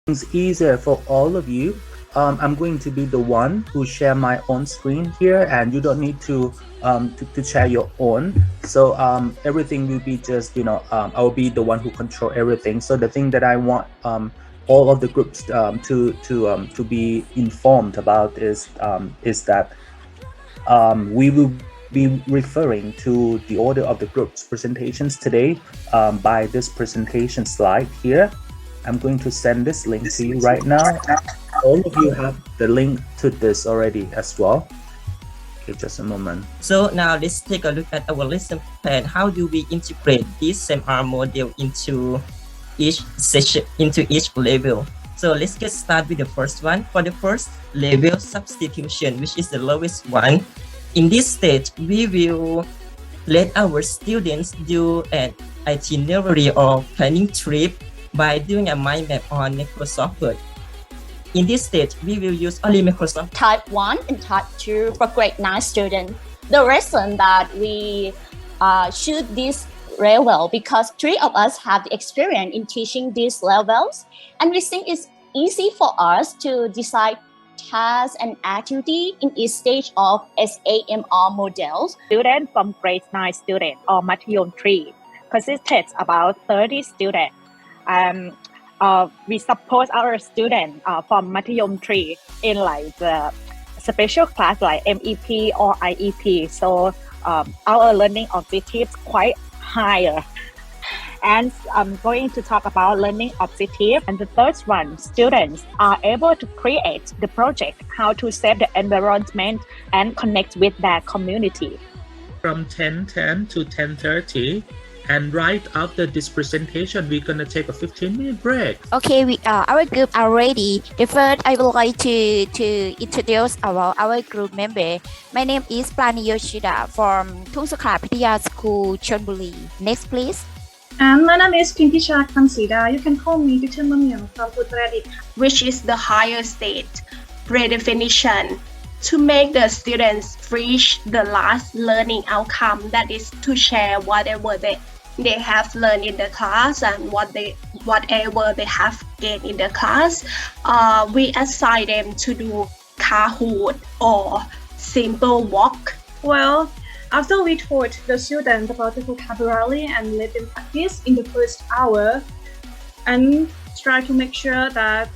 it's easier for all of you, I'm going to be the one who share my own screen here, and you don't need to share your own. So everything will be just, I will be the one who control everything. So the thing that I want all of the groups to be informed about is that we will be referring to the order of the group's presentations today by this presentation slide here. I'm going to send this link to you right now. All of you have the link to this already as well. Okay, just a moment. So now let's take a look at our lesson plan. How do we integrate this SMR model into each session, into each level? So let's get started with the first one. For the first level, substitution, which is the lowest one. In this stage, we will let our students do an itinerary or planning trip by doing a mind map on Microsoft Word. In this stage, we will use only Microsoft Type 1 and Type 2 for grade 9 students. The reason that we choose this level because 3 of us have the experience in teaching these levels, and we think it's easy for us to decide tasks and activity in each stage of SAMR models. Students from grade 9 student or Mathayom 3 consisted about 30 students. We support our students from Mathayom 3 in like the special class like MEP or IEP. So our learning objectives quite higher. And I'm going to talk about learning objective. And the third one, students are able to create the project, how to save the environment and connect with their community. From 10:10 to 10:30. And right after this presentation, we're gonna take a 15-minute break. Okay, our group are ready. The first, I would like to introduce our group member. My name is Plani Yoshida from Thungsakha Pitaya School, Chonburi. Next, please. And my name is Pintisha Kamsida. You can call me Teacher Mamyang from Uttarakhand, which is the higher state redefinition to make the students reach the last learning outcome, that is to share whatever they have learned in the class and whatever they have gained in the class. We assign them to do Kahoot or simple walk. Well, after we taught the students about the vocabulary and let them practice in the first hour and try to make sure that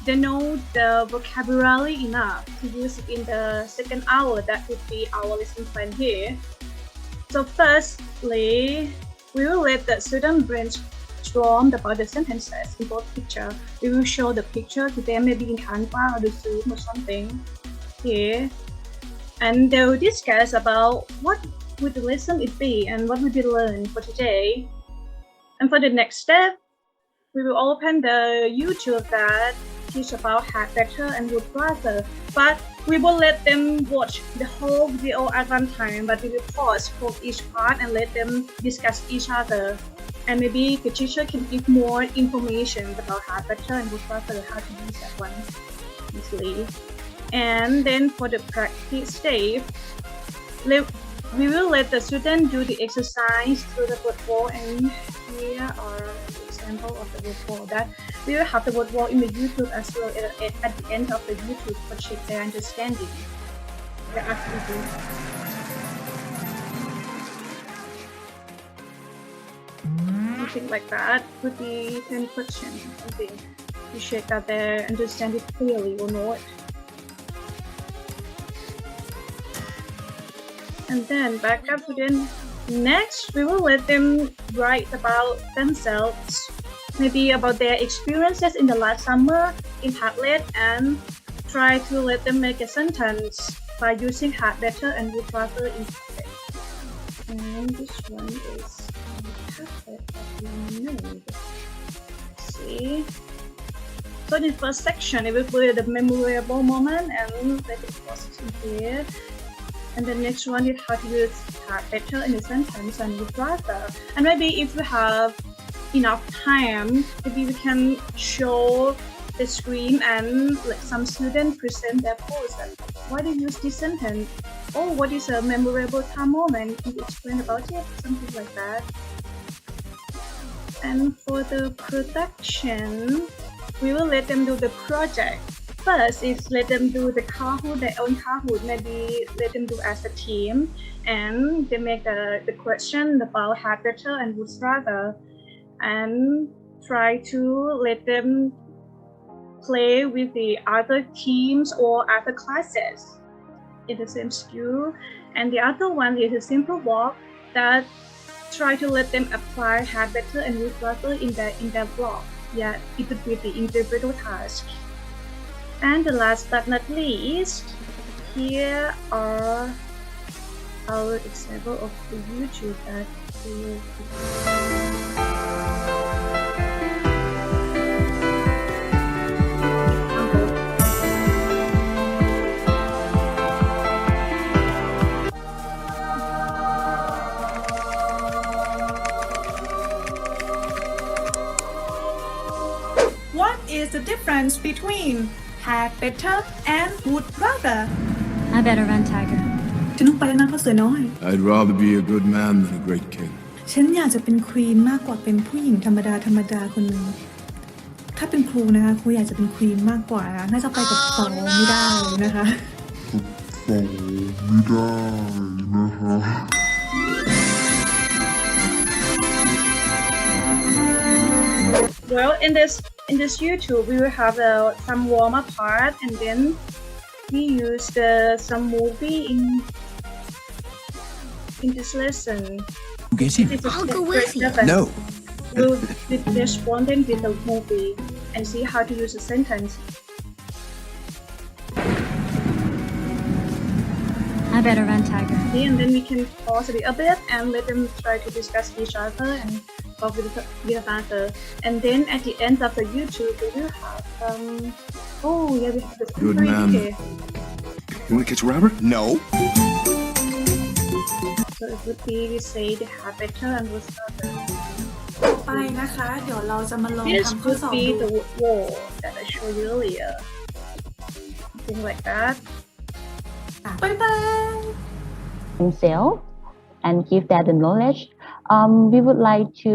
they know the vocabulary enough to use it in the second hour, that would be our lesson plan here. So firstly, we will let the student brainstorm about the sentences in both picture. We will show the picture to them, maybe in Canva or the Zoom or something here. And they will discuss about what would the lesson it be and what would they learn for today. And for the next step, we will open the YouTube that teach about Heart Better and Wood Brother. But we will let them watch the whole video at one time, but we will pause for each part and let them discuss each other. And maybe the teacher can give more information about Heart Better and Wood Brother, how to use that one easily. And then for the practice stage, we will let the student do the exercise through the word wall, and here are the example of the word wall that we will have the word wall in the YouTube as well at the end of the YouTube for check their understanding. The activity. Something like that could be 10 questions or something to check that they understand it clearly or not. And then back up to them. Next, we will let them write about themselves, maybe about their experiences in the last summer in Padlet, and try to let them make a sentence by using Heart Better and Wood Brother in Padlet. And this one is Padlet that we made. Let's see. So in the first section, it will put the memorable moment and let it post in here. And the next one is how to use Heart Better in a sentence and Wood Brother. And maybe if we have enough time, maybe we can show the screen and let some students present their post. And why do you use this sentence? Oh, what is a memorable time moment? Can you explain about it? Something like that. And for the production, we will let them do the project. First is let them do the Kahoot, their own Kahoot, maybe let them do as a team, and they make the question about have better and would rather, and try to let them play with the other teams or other classes in the same school. And the other one is a simple walk that try to let them apply have better and would rather in their blog. Yeah, it would be the individual task. And the last but not least, here are our example of the YouTube that we will What is the difference between had better and would rather? I better run, Tiger. ฉันต้องไปแล้วนะพ่อเสือน้อย I'd rather be a good man than a great king. ฉันอยากจะเป็นควีนมากกว่าเป็นผู้หญิงธรรมดาคนหนึ่งถ้าเป็นครูนะคะครูอยากจะเป็นควีนมากกว่าน่าจะไปกับสองไม่ได้นะคะ Well, in this YouTube, we will have some warm up part, and then we use some movie in this lesson. Get him. I'll go with you. No. We'll respond with the movie and see how to use a sentence. I better run, Tiger. Okay, and then we can pause it a bit and let them try to discuss each other and talk with another. And then at the end of the YouTube, we will have we have the Good summary man. here. You want to catch a robber? No. So it would be we say the have better and was other. ไปนะคะเดี๋ยวเราจะมาลอง This ทำข้อ would สอบ be ดู the wall that I showed you earlier. Something like that. บ๊ายบาย themselves and give them the knowledge. We would like to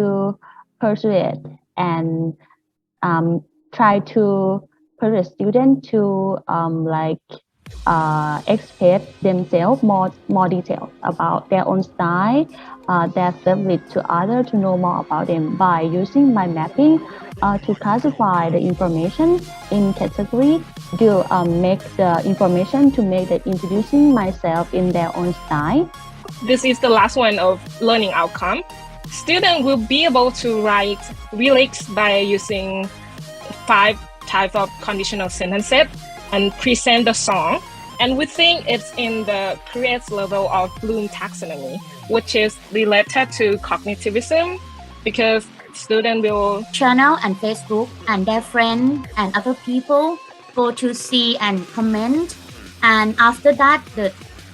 persuade and try to persuade students to express themselves more details about their own style, their favorite to others to know more about them by using mind mapping to classify the information in category to make the information to make the introducing myself in their own style. This is the last one of learning outcome. Students will be able to write lyrics by using 5 types of conditional sentences and present the song. And we think it's in the creative level of Bloom taxonomy, which is related to cognitivism, because students will channel and Facebook and their friends and other people go to see and comment, and after that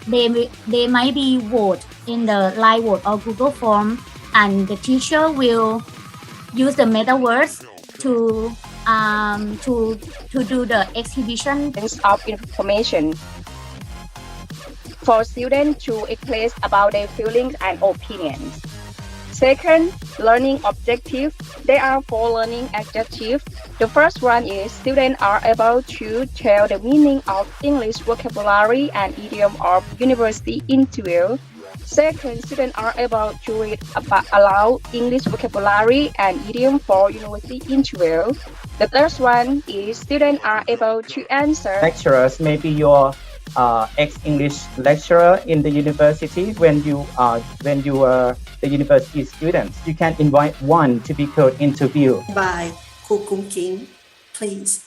they might be vote in the live vote or Google form, and the teacher will use the metaverse to do the exhibition of information for students to express about their feelings and opinions. Second, learning objective. There are 4 learning adjectives. The first one is students are able to tell the meaning of English vocabulary and idiom of university interview. Second, students are able to read aloud English vocabulary and idiom for university interview. The third one is students are able to answer. Lecturers, maybe your ex-English lecturer in the university when you were the university students. You can invite one to be called interview. By Kru Kum King, please.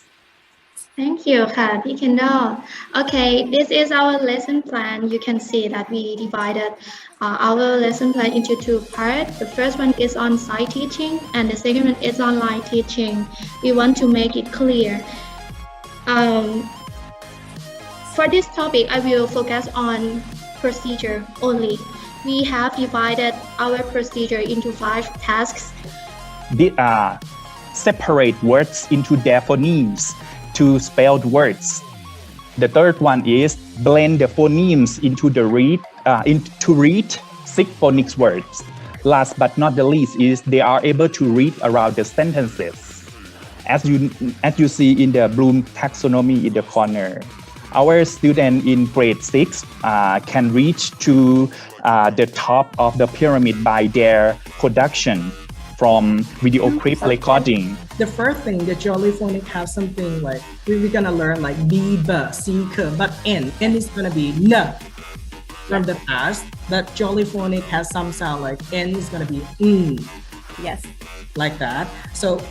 Thank you, Khabi Kendall. Okay, this is our lesson plan. You can see that we divided our lesson plan into 2 parts. The first one is on-site teaching and the second one is online teaching. We want to make it clear. For this topic, I will focus on procedure only. We have divided our procedure into 5 tasks. These are separate words into their phonemes to spelled words. The third one is blend the phonemes into to read 6 phonics words. Last but not the least is they are able to read around the sentences. As you see in the Bloom taxonomy in the corner, our student in grade 6 can reach to the top of the pyramid by their production from video clip recording. The first thing, the Jollyphonic has something like, we're gonna learn like B, B, C, K, but N is gonna be N from the past, but Jollyphonic has some sound like N is gonna be Yes. like that. So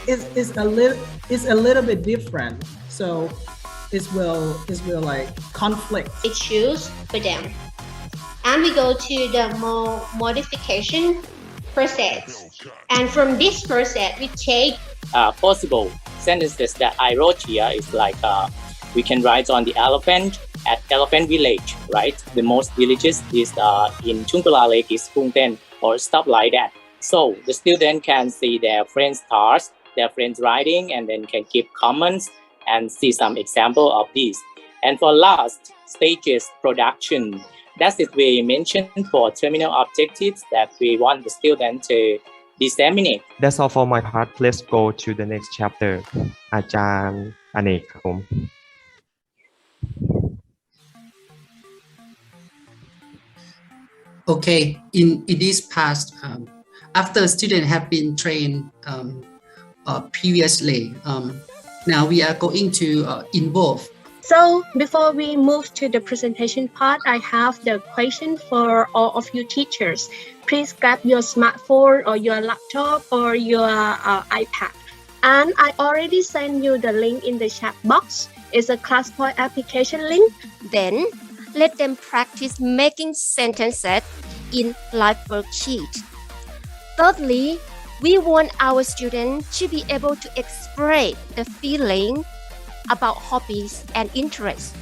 it's a little bit different. So it will like conflict. Issues for them. And we go to the modification process. And from this process, we take possible sentences that I wrote here is like we can write on the elephant at elephant village, right? The most villages is in Chungpula Lake is Pungten or stuff like that. So the student can see their friends' cars, their friends riding, and then can give comments and see some example of this. And for last stages production, that's it we mentioned for terminal objectives that we want the student to disseminate. That's all for my part. Let's go to the next chapter อาจารย์อเนกครับผม Okay, in this past, after students have been trained previously, now we are going to involve. So before we move to the presentation part, I have the question for all of you teachers. Please grab your smartphone or your laptop or your iPad. And I already sent you the link in the chat box. It's a ClassPoint application link. Then let them practice making sentences in live worksheet. Thirdly, we want our students to be able to express the feeling about hobbies and interests.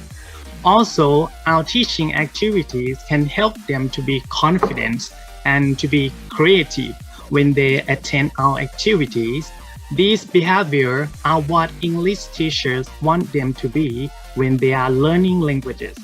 Also, our teaching activities can help them to be confident and to be creative when they attend our activities. These behaviors are what English teachers want them to be when they are learning languages.